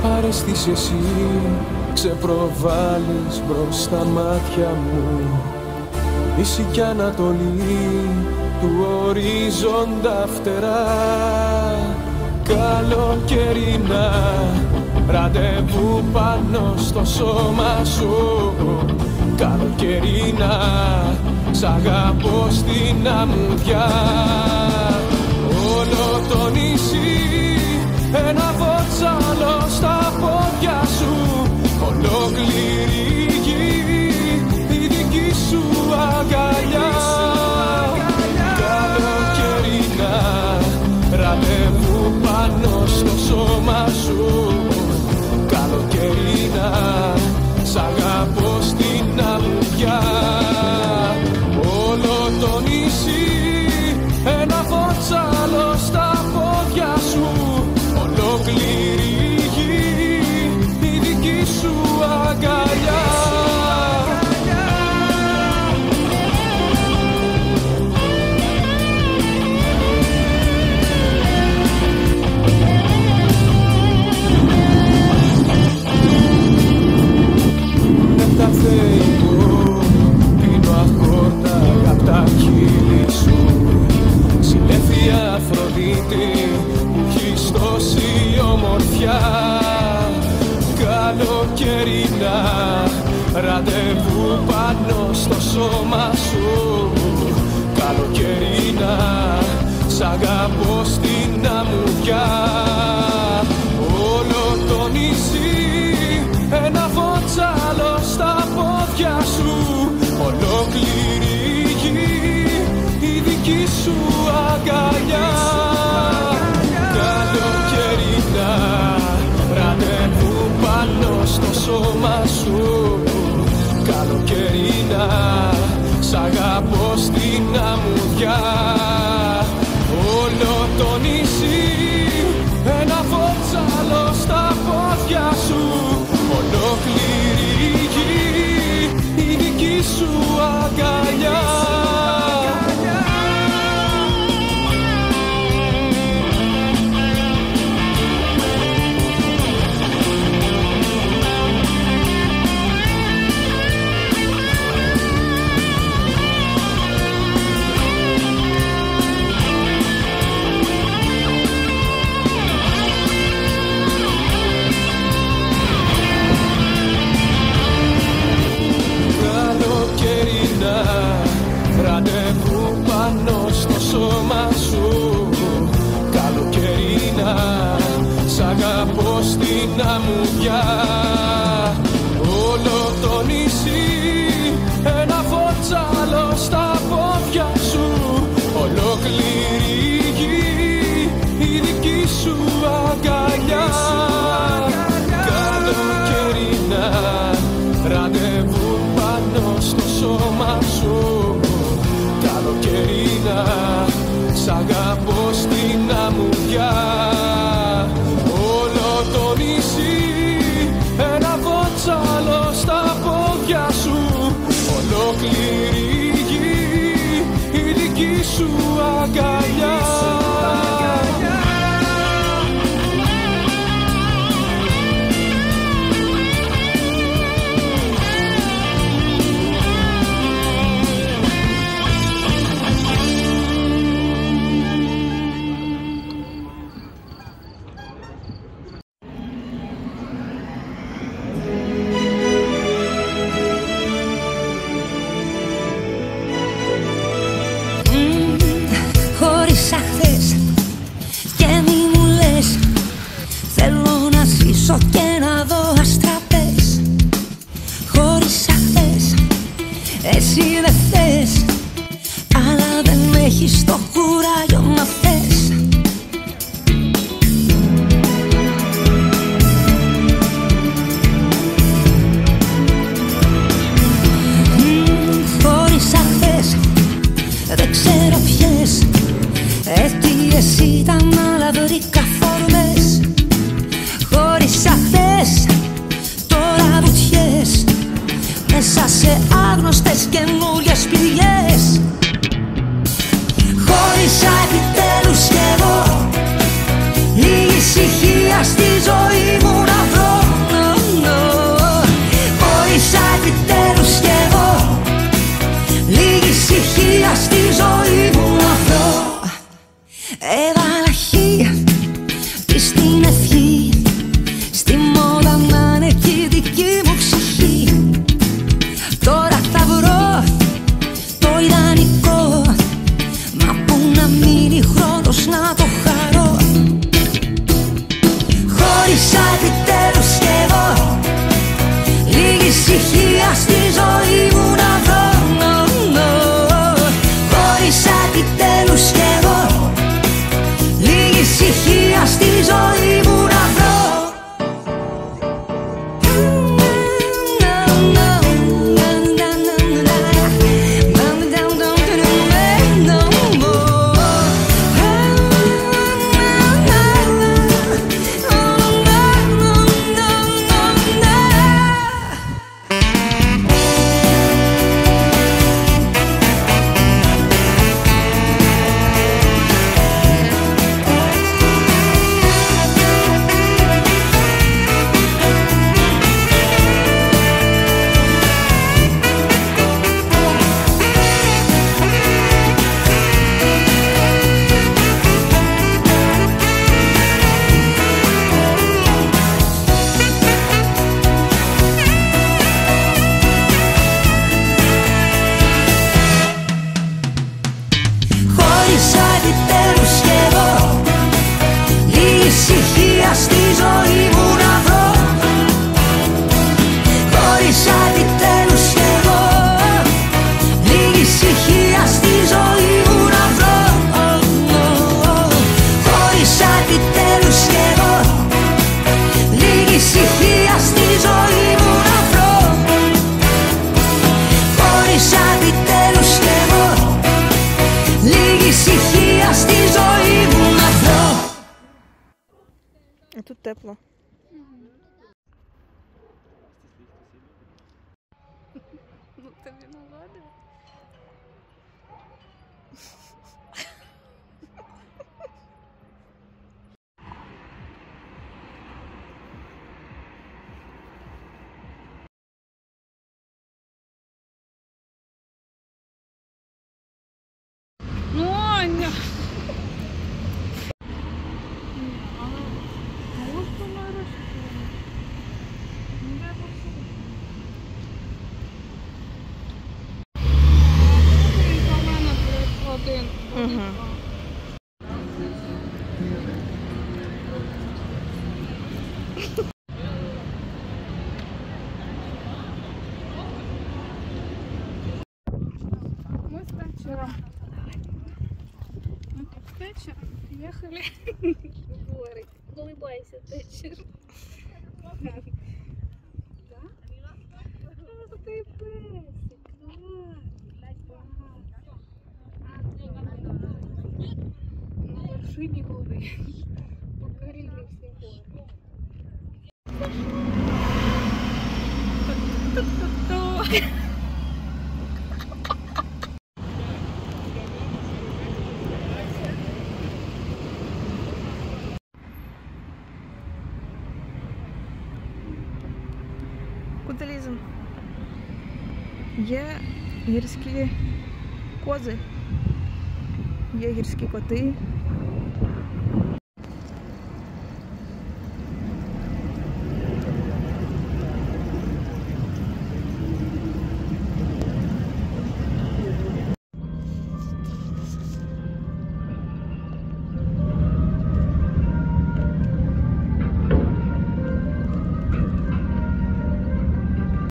παρέστης εσύ, ξεπροβάλλεις μπρος στα μάτια μου. Δύση κι Ανατολή του ορίζοντα φτερά, καλοκαιρινά ραντεβού πάνω στο σώμα σου. Καλοκαιρινά σ' αγαπώ στην αμμουδιά. Όλο το νησί ένα βότσαλο στα πόδια σου. Ολόκληρη γη η δική σου αγκαλιά. Καλοκαιρινά ραντεβού πάνω στο σώμα σου. Καλοκαιρινά σ' αγαπώ στην αμμουδιά. Όλο το νησί ένα βότσαλο στα πόδια σου. Ολόκληρη γη η δική σου αγκαλιά. Τα θεϊκό πίνω αχόρτα απ' τα χείλη σου. Συλλέφεια Αφροδίτη που έχεις τόση ομορφιά. Καλοκαιρινά ραντεβού πάνω στο σώμα σου. Καλοκαιρινά σ' αγαπώ στην αμμουδιά. Όλο το νησί ένα βότσαλο στα πόδια σου. Ολόκληρη γη η δική σου αγκαλιά. Καλοκαιρινά ραντεβού πάνω στο σώμα σου. Καλοκαιρινά σ' αγαπώ στην αμμουδιά. Όλο το νησί ένα βότσαλο στα πόδια σου. Ολόκληρη γη η δική σου αγκαλιά. Ραντεβού πάνω στο σώμα σου. Καλοκαιρινά σ' αγαπώ στην αμμουδιά. Όλο το νησί ένα βότσαλο στα πόδια σου. Ολόκληρη γη η δική σου αγκαλιά. Καλοκαιρινά ραντεβού πάνω στο σώμα σου. Καλοκαιρινά σ' αγαπώ στην αμμουδιά. Όλο το νησί ένα βότσαλο στα πόδια σου. Ολόκληρη γη η δική σου αγκαλιά. Και να δω αστραπές χωρίς αχθές. Εσύ δεν θες, αλλά δεν έχεις το κουράγιο να θες. Χωρίς αχθές, δεν ξέρω ποιες αιτίες ήταν, αλλά βρήκα φόρμες. Χωρίς αχθές, τώρα βουτιές μέσα σε άγνωστες καινούριες πληγές. ησυχία στη ζωή μου να βρω, χωρίς αντιτέλους κι εγώ. Λίγη ησυχία στη ζωή μου να βρω, χωρίς αντιτέλους κι εγώ. Λίγη ησυχία στη ζωή μου να βρω, χωρίς αντιτέλους κι εγώ. Λίγη ησυχία στη ζωή μου να βρω. А тут тепло. Ну тобі наладив. Ну, Аня! Мы с Тэтчером приехали в горы. Улыбайся, Тэтчер. Да? Ах ты песик, на вершине горы покорили все горы. Куди ліземо? Є гірські кози, є гірські коти.